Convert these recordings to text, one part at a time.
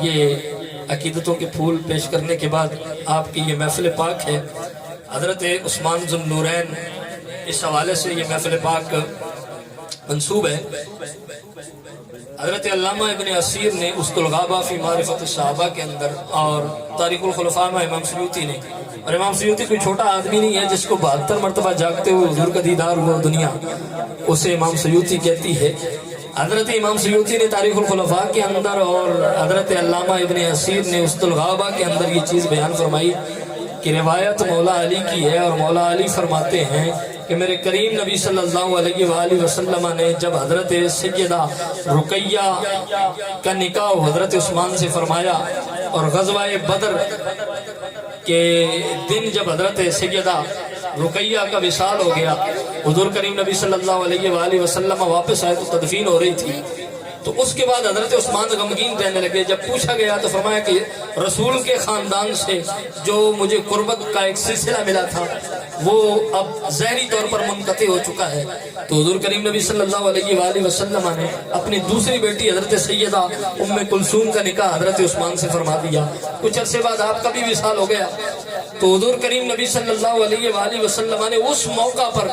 یہ عقیدتوں کے پھول پیش کرنے کے بعد آپ کی یہ محفل پاک ہے، حضرت عثمان ذو النورین، اس حوالے سے یہ محفل پاک منصوب ہے۔ حضرت علامہ ابن اسیر نے اسد الغابہ فی معرفت الصحابہ کے اندر، اور تاریخ الخلفاء میں امام سیوطی نے، اور امام سیوطی کوئی چھوٹا آدمی نہیں ہے جس کو 72 مرتبہ جاگتے ہوئے حضور کا دیدار ہوا دنیا، اسے امام سیوطی کہتی ہے۔ حضرت امام سیوطی نے تاریخ الخلفاء کے اندر اور حضرت علامہ ابن اسیر نے اسد الغابہ کے اندر یہ چیز بیان فرمائی کہ روایت مولا علی کی ہے، اور مولا علی فرماتے ہیں کہ میرے کریم نبی صلی اللہ علیہ وآلہ وسلم نے جب حضرت سیدہ رقیہ کا نکاح حضرت عثمان سے فرمایا، اور غزوہ بدر کے دن جب حضرت سیدہ رقیہ کا وصال ہو گیا، حضور کریم نبی صلی اللہ علیہ وآلہ وسلم واپس آئے تو تدفین ہو رہی تھی، تو اس کے بعد حضرت عثمان غمگین رہنے لگے۔ جب پوچھا گیا تو فرمایا کہ رسول کے خاندان سے جو مجھے قربت کا ایک سلسلہ ملا تھا وہ اب ظاہری طور پر منقطع ہو چکا ہے۔ تو حضور کریم نبی صلی اللہ علیہ وآلہ وسلم نے اپنی دوسری بیٹی حضرت سیدہ ام کلثوم کا نکاح حضرت عثمان سے فرما دیا۔ کچھ عرصے بعد آپ کا بھی وصال ہو گیا، تو حضور کریم نبی صلی اللہ علیہ وآلہ وسلم نے اس موقع پر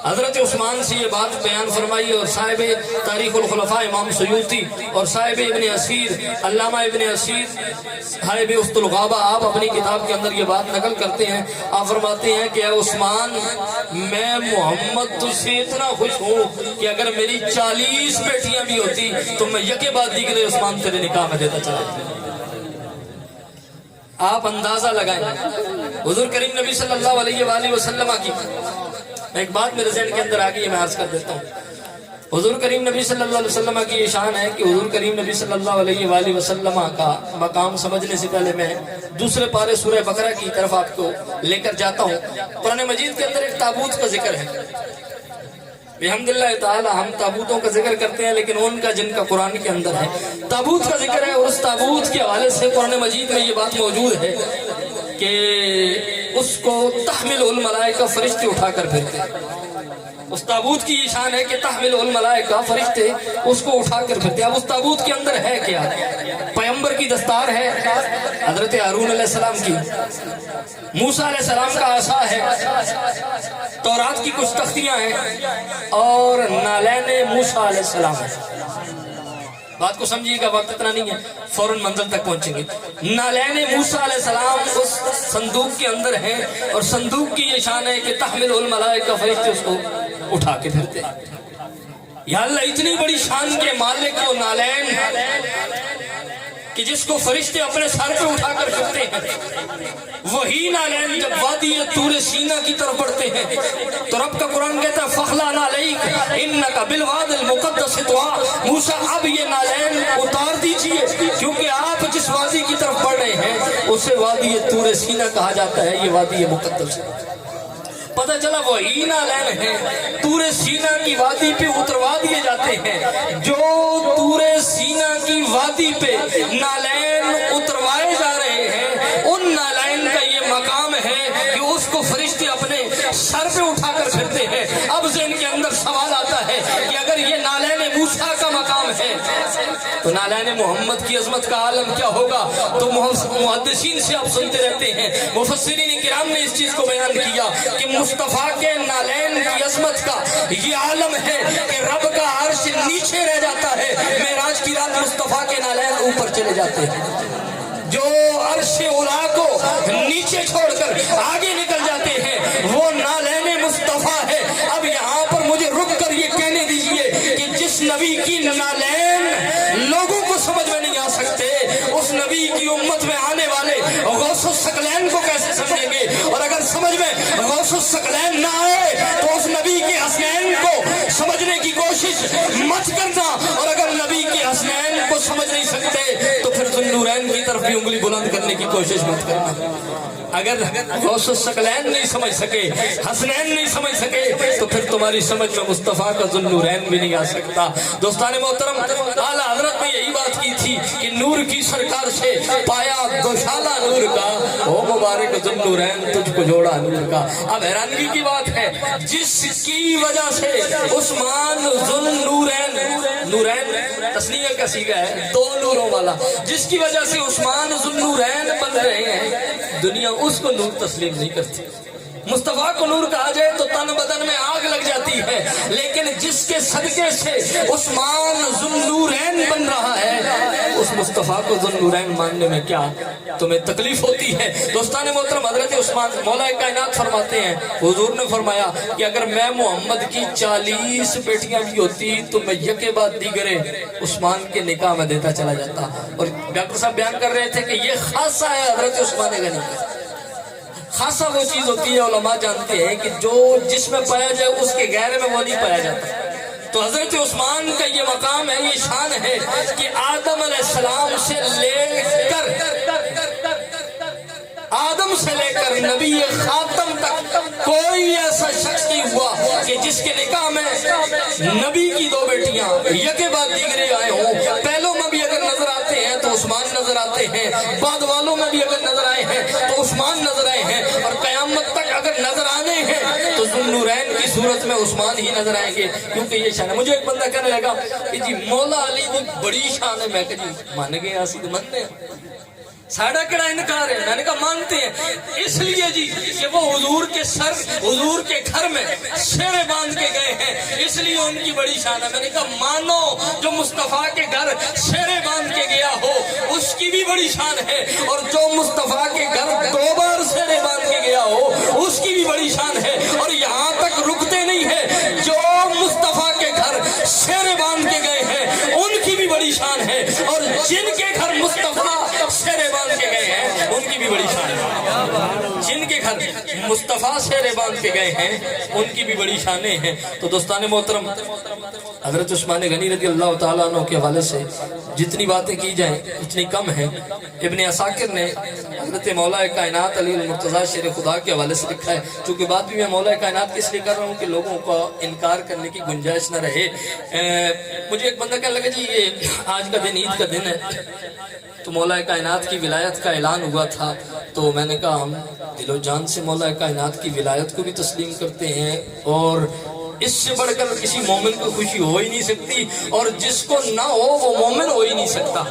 حضرت عثمان سے یہ بات بیان فرمائی، اور صاحب تاریخ الخلفاء امام سیوطی اور صاحب ابن اسیر علامہ ابن اسیر صاحب اسد الغابہ آپ اپنی کتاب کے اندر یہ بات نقل کرتے ہیں۔ آپ فرماتے ہیں کہ اے عثمان، میں محمد تجھ سے اتنا خوش ہوں کہ اگر میری 40 بیٹیاں بھی ہوتی تو میں یکے بعد دیگرے عثمان تیرے نکاح میں دیتا چلا جاتا۔ آپ اندازہ لگائیں حضور کریم نبی صلی اللہ علیہ وآلہ وسلم کی ایک بات میرے ذہن کے اندر آ گئی، میں عرض کر دیتا ہوں۔ حضور کریم نبی صلی اللہ علیہ وسلم کی یہ شان ہے کہ حضور کریم نبی صلی اللہ علیہ وآلہ وسلم کا مقام سمجھنے سے پہلے میں دوسرے پارے سورہ بقرہ کی طرف آپ کو لے کر جاتا ہوں۔ قرآن مجید کے اندر ایک تابوت کا ذکر ہے۔ الحمدللہ تعالی ہم تابوتوں کا ذکر کرتے ہیں، لیکن ان کا جن کا قرآن کے اندر ہے تابوت کا ذکر ہے، اور اس تابوت کے حوالے سے قرآن مجید میں یہ بات موجود ہے کہ اس کو تحمل الملائکہ فرشتے اٹھا کر پھرتے ہیں۔ اس تابوت کی یہ شان ہے کہ تحمل الملائکہ فرشتے اس کو اٹھا کر پھرتے ہیں۔ اب اس تابوت کے اندر ہے کیا؟ پیغمبر کی دستار ہے، حضرت ہارون علیہ السلام کی، موسیٰ علیہ السلام کا عصا ہے، تورات کی کچھ تختیاں ہیں، اور نالین موسیٰ علیہ السلام ہے۔ بات کو سمجھیے گا، وقت اتنا نہیں ہے، فوراً منزل تک پہنچیں گے۔ نالین موسیٰ علیہ السلام اس صندوق کے اندر ہیں، اور صندوق کی یہ شان ہے کہ تحمل الملائکہ فرشتے اس کو اٹھا کے پھرتے ہیں۔ یا اللہ، اتنی بڑی شان کے مالک وہ نالین کہ جس کو فرشتے اپنے سر پہ اٹھا کر پھرتے ہیں، وہی نالین جب وادی طور سینا کی طرف بڑھتے ہیں تو رب کا قرآن کہتا ہے فَخْلَعْنَا عَلَيْكَ إِنَّكَ بِالْوَادِ الْمُقَدَّسِ طُوًى، موسیٰ اب یہ نالین اتار دیجئے، کیونکہ آپ جس وادی کی طرف بڑھ رہے ہیں اسے وادی طور سینا کہا جاتا ہے، یہ وادی مقدس ہے۔ پتہ چلا وہی نالین ہیں، طور سینا کی وادی پہ اتروا دیے جاتے ہیں۔ جو طور سینا کی وادی پہ نالین اتروائے جا رہے ہیں، ان نالین کا یہ مقام ہے کہ اس کو فرشتے اپنے سر پہ اٹھا کر پھرتے ہیں۔ اب ذہن کے اندر سوال آتا ہے کہ اگر یہ نالین موسیٰ کا مقام ہے تو نالین محمد کی عظمت کا عالم کیا ہوگا؟ تو محدثین سے آپ سنتے رہتے ہیں، مفسرین کرام نے اس چیز کو بیان کیا کہ مصطفیٰ کے نالین کی عظمت کا یہ عالم ہے کہ رب کا عرش نیچے رہ جاتا ہے، معراج کی رات مصطفیٰ کے نالین اوپر چلے جاتے ہیں۔ جو عرش اولا کو نیچے چھوڑ کر آگے نکل جاتے ہیں وہ نالین مصطفیٰ ہے۔ اب یہاں پر مجھے رک کر یہ کہنے دیجئے کہ جس نبی کی نالین لوگوں کو سمجھ میں نہیں آ سکتے، اس نبی کی امت میں آنے والے غوث الثقلین کو کیسے سمجھیں گے؟ اور اگر سمجھ میں غوث الثقلین نہ آئے تو اس نبی کے حسنین کو سمجھنے کی کوشش مت کرنا، اور اگر نبی کے حسنین کو سمجھ نہیں سکتے تو پھر ذو النورین کی طرف بھی انگلی بلند کرنے کی کوشش مت کرنا۔ اگر غوث الثقلین نہیں سمجھ سکے، حسنین نہیں سمجھ سکے، تو پھر تمہاری سمجھ میں مصطفیٰ کا ذو النورین بھی نہیں آ سکتا۔ دوستان محترم، اعلیٰ حضرت نے یہی بات کی تھی کہ نور کی سرکار سے پایا دوشالہ نور کا، او مبارک ذو النورین تجھ کو جوڑا نور کا۔ اب حیرانگی کی بات ہے جس کی وجہ سے عثمان ذو النورین، نورین تسنیہ کا صیغہ ہے، دو نوروں والا، والا جس کی وجہ سے عثمان ذوالنورین بن رہے ہیں، دنیا اس کو نور تسلیم نہیں کرتی۔ مصطفیٰ کو نور کہا جائے تو تن بدن میں آگ لگ جاتی ہے، لیکن جس کے صدقے سے عثمان ذوالنورین بن رہا ہے، اس مصطفیٰ کو ذوالنورین ماننے میں کیا تمہیں تکلیف ہوتی ہے؟ دوستان محترم، حضرت عثمان مولا کائنات فرماتے ہیں، حضور نے فرمایا کہ اگر میں محمد کی 40 بیٹیاں بھی ہوتی تو میں یکے بعد دیگرے عثمان کے نکاح میں دیتا چلا جاتا۔ اور ڈاکٹر صاحب بیان کر رہے تھے کہ یہ خاصہ ہے حضرت عثمان غنی کا۔ خاصہ وہ چیز ہوتی ہے، علماء جانتے ہیں کہ جو جس میں پایا جائے اس کے غیر میں وہ نہیں پایا جاتا۔ تو حضرت عثمان کا یہ مقام ہے، یہ شان ہے کہ آدم علیہ السلام سے لے کر نبی خاتم تک کوئی ایسا شخص نہیں ہوا کہ جس کے نکاح میں نبی کی 2 بیٹیاں یکے بعد دیگرے آئے ہوں۔ پہلوں میں بھی اگر نظر آتے ہیں تو عثمان نظر آتے ہیں، بعد والوں میں بھی اگر نظر آئے ہیں تو عثمان نظر آئے ہیں، اور قیامت تک اگر نظر آنے ہیں تو ذوالنورین کی صورت میں عثمان ہی نظر آئیں گے، کیونکہ یہ شان ہے۔ مجھے ایک بندہ کہنے لگا کہ جی مولا علی کی بڑی شان ہے، میں کہا جی مان گئے آسی تو منتے ہیں، ساڑھا کڑا انکار ہے؟ میں نے کہا مانتے ہیں، اس لیے جی کہ وہ حضور کے گھر میں شیرے باندھ کے گئے ہیں، اس لیے ان کی بڑی شان ہے۔ میں نے کہا مانو جو مصطفیٰ کے گھر شیرے باندھ کے گیا ہو اس کی بھی بڑی شان ہے، اور جو مصطفیٰ کے گھر 2 بار شیرے باندھ کے گیا ہو اس کی بھی بڑی شان ہے۔ اور یہاں تک رکتے نہیں ہیں، جو مصطفیٰ کے گھر شیرے باندھ کے گئے ہیں ان کی بھی بڑی شان ہے، اور جن کے گھر مصطفیٰ شیرے باندھ کے گئے ہیں ان کی بھی بڑی شان ہے۔ جن کے گھر مصطفیٰ شیرے باندھ کے گئے ہیں ان کی بھی بڑی شانیں ہیں۔ تو دوستان محترم، حضرت عثمان غنی رضی اللہ تعالیٰ عنہ کے حوالے سے جتنی باتیں کی جائیں اتنی کم ہیں۔ ابن عساکر نے حضرت مولا کائنات علی المرتضیٰ شیر خدا کے حوالے سے لکھا ہے، چونکہ بات بھی میں مولا کائنات کس لیے کر رہا ہوں کہ لوگوں کو انکار کرنے کی گنجائش نہ رہے۔ مجھے ایک بندہ کہنے لگا جی یہ آج کا دن عید کا دن ہے تو مولا کائنات کی ولایت کا اعلان ہوا تھا، تو میں نے کہا ہم دل و جان سے مولا کائنات کی ولایت کو بھی تسلیم کرتے ہیں، اور اس سے بڑھ کر کسی مومن کو خوشی ہو ہی نہیں سکتی، اور جس کو نہ ہو وہ مومن ہو ہی نہیں سکتا۔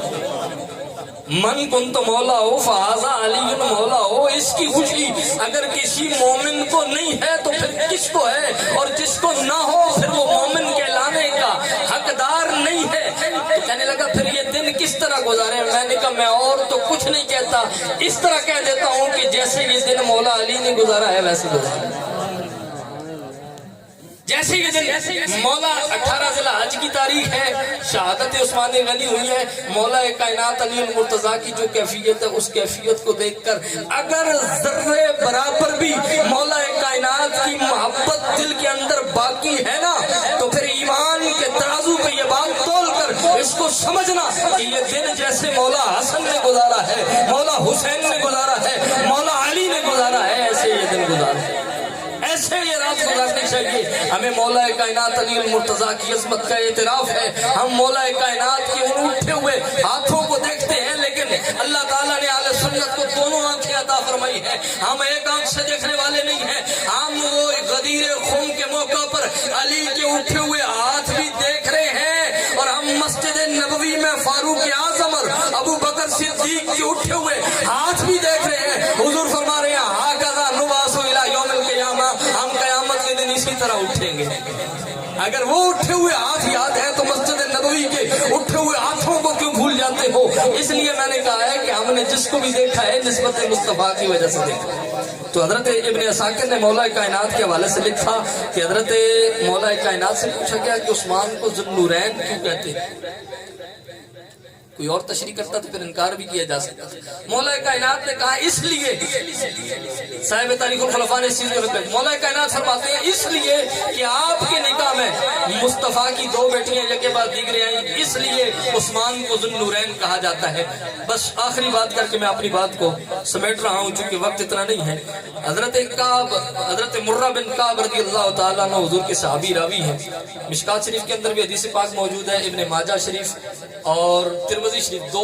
من کن تو مولا ہو فہذا علی مولا ہو، اس کی خوشی اگر کسی مومن کو نہیں ہے تو پھر کس کو ہے، اور جس کو نہ ہو پھر وہ مومن کہلانے کا حقدار نہیں ہے۔ تو کہنے لگا پھر یہ دن کس طرح گزارے؟ میں نے کہا میں اور تو کچھ نہیں کہتا، اس طرح کہہ دیتا ہوں کہ جیسے یہ دن مولا علی نے گزارا ہے ویسے گزارا۔ جیسے یہ دن مولا 18 ذی الحج کی تاریخ ہے، شہادت عثمان غنی ہوئی ہے، مولا کائنات علی المرتضیٰ کی جو کیفیت ہے اس کیفیت کو دیکھ کر اگر ذرے برابر بھی مولا کائنات کی محبت دل کے اندر باقی ہے نا، تو پھر ایمان کے ترازو پہ یہ بات تول کر اس کو سمجھنا کہ یہ دن جیسے مولا حسن نے گزارا ہے، مولا حسین نے گزارا ہے، مولا علی نے گزارا ہے، ایسے یہ دن گزارا ہے، ایسے یہ رات گزارنی چاہیے۔ ہمیں مولا کائنات علی المرتضیٰ کی عظمت کا اعتراف ہے، ہم مولا کائنات کے ان اٹھے ہوئے ہاتھوں کو دیکھتے ہیں، لیکن اللہ تعالیٰ نے اہل سنت کو دونوں آنکھیں عطا فرمائی ہیں، ہم ایک آنکھ سے دیکھنے والے نہیں ہیں، ہم وہ غدیر خم کے موقع پر علی کے اٹھے ہوئے ہاتھ بھی دیکھ رہے ہیں، اور ہم مسجد نبوی میں فاروق اعظم اور ابو بکر صدیق کے اٹھے ہوئے ہاتھ بھی دیکھ رہے ہیں۔ حضور فرما رہے ہیں ہاکذا نبعث الی یوم القیامہ، ہم قیامت کے دن اسی طرح اٹھیں گے۔ اگر وہ اٹھے ہوئے ہاتھ یاد ہے تو مسجد نبوی کے اٹھے ہوئے ہاتھوں کو کیوں بھول جاتے ہو؟ اس لیے میں نے کہا ہے کہ ہم نے جس کو بھی دیکھا ہے نسبت مصطفیٰ کی وجہ سے دیکھا۔ تو حضرت ابن عساکر نے مولا کائنات کے حوالے سے لکھا کہ حضرت مولا کائنات سے پوچھا گیا کہ عثمان کو ذوالنورین کیوں کہتے ہیں؟ کوئی اور تشریح کرتا تو پھر انکار بھی کیا جا سکتا۔ مولا کائنات نے کہا اس لیے، صاحب تاریخ الخلفاء نے اس چیز کو لکھا، مولا کائنات فرماتے ہیں اس لیے کہ آپ کے نکاح میں مصطفیٰ کی 2 بیٹیاں یکے بعد دیگرے آئیں، اس لیے عثمان کو ذوالنورین کہا جاتا ہے۔ بس آخری بات کر کے میں اپنی بات کو سمیٹ رہا ہوں چونکہ وقت اتنا نہیں ہے۔ حضرت مرہ بن کعب رضی اللہ تعالیٰ عنہ حضور کے صحابی راوی ہیں، مشکات شریف کے اندر بھی حدیث پاک موجود ہے، ابن ماجہ شریف اور ترمذی شریف 2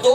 2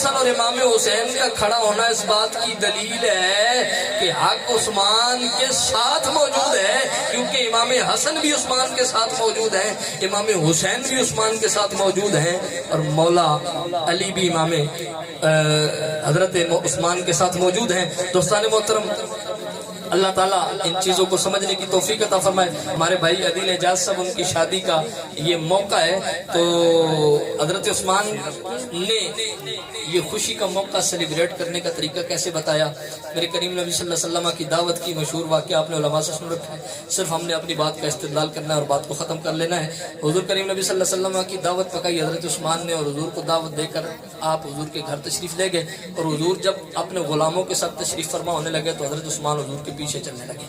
حسن اور امام حسین کا کھڑا ہونا اس بات کی دلیل ہے کہ حق عثمان کے ساتھ موجود ہے، کیونکہ امام حسن بھی عثمان کے ساتھ موجود ہیں، امام حسین بھی عثمان کے ساتھ موجود ہیں، اور مولا علی بھی امام حضرت عثمان کے ساتھ موجود ہیں۔ دوستان محترم، اللہ تعالیٰ ان چیزوں کو سمجھنے کی توفیق عطا فرمائے۔ ہمارے بھائی عدیل اعجاز صاحب، ان کی شادی کا یہ موقع ہے، تو حضرت عثمان نے یہ خوشی کا موقع سیلیبریٹ کرنے کا طریقہ کیسے بتایا۔ میرے کریم نبی صلی اللہ علیہ وسلم کی دعوت کی مشہور واقعہ آپ نے علماء سے سن رکھا ہے، صرف ہم نے اپنی بات کا استدلال کرنا ہے اور بات کو ختم کر لینا ہے۔ حضور کریم نبی صلی اللہ علیہ وسلم کی دعوت پکائی حضرت عثمان نے، اور حضور کو دعوت دے کر آپ حضور کے گھر تشریف لے گئے، اور حضور جب اپنے غلاموں کے ساتھ تشریف فرما ہونے لگے تو حضرت عثمان حضور کے پیچھے چلنے لگے۔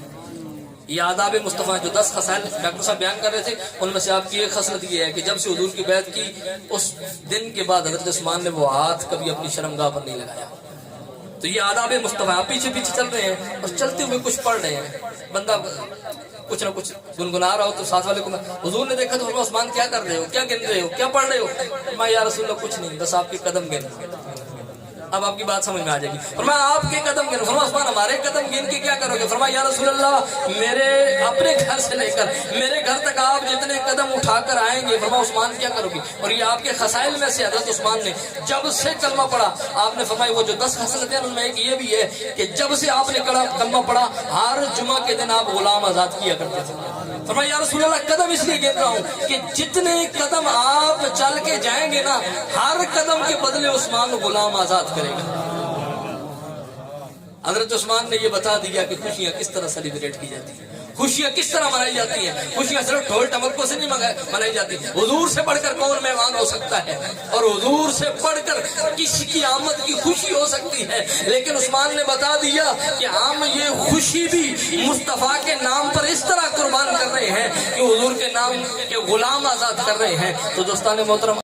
یہ آداب مصطفیٰ جو 10 خصائل ڈاکٹر صاحب بیان کر رہے تھے، ان میں سے آپ کی ایک خصلت یہ ہے کہ جب سے حضور کی بیعت کی اس دن کے بعد حضرت عثمان نے وہ ہاتھ کبھی اپنی شرمگاہ پر نہیں لگایا۔ تو یہ آداب مصطفیٰ، آپ پیچھے پیچھے چل رہے ہیں اور چلتے ہوئے کچھ پڑھ رہے ہیں، بندہ کچھ نہ کچھ گنگنا رہا ہو تو ساتھ والے کو حضور نے دیکھا تو فرمایا عثمان کیا کر رہے ہو، کیا گن رہے ہو، کیا پڑھ رہے ہو؟ میں یا رسول اللہ کچھ نہیں، بس آپ کے قدم گن۔ اب آپ کی بات سمجھ میں آ جائے گی۔ فرمایا آپ کے قدم گن۔ فرمایا عثمان ہمارے قدم گن کے کیا کرو گے؟ فرمایا یا رسول اللہ میرے اپنے گھر سے لے کر میرے گھر تک آپ جتنے قدم اٹھا کر آئیں گے، فرمایا عثمان کیا کرو گی؟ اور یہ آپ کے خصائل میں سے حضرت عثمان نے جب سے کلمہ پڑھا، آپ نے فرمایا وہ جو 10 خصلتیں ہیں ان میں ایک یہ بھی ہے کہ جب سے آپ نے کلمہ پڑھا ہر جمعہ کے دن آپ غلام آزاد کیا کرتے تھے۔ فرمایا یا رسول اللہ قدم اس لیے گن رہا ہوں کہ جتنے قدم آپ چل کے جائیں گے نا، ہر قدم کے بدلے عثمان غلام آزاد کرے گا۔ حضرت عثمان نے یہ بتا دیا کہ خوشیاں کس طرح سیلیبریٹ کی جاتی ہیں، خوشیاں کس طرح منائی جاتی ہیں۔ خوشیاں صرف ڈھول ٹمکوں سے نہیں منائی جاتی، حضور سے بڑھ کر کون مہمان ہو سکتا ہے، اور حضور سے بڑھ کر کسی کی آمد کی خوشی ہو سکتی ہے۔ لیکن عثمان نے بتا دیا کہ ہم یہ خوشی بھی مصطفیٰ کے نام پر اس طرح قربان کر رہے ہیں کہ حضور کے نام کے غلام آزاد کر رہے ہیں۔ تو دوستان محترم،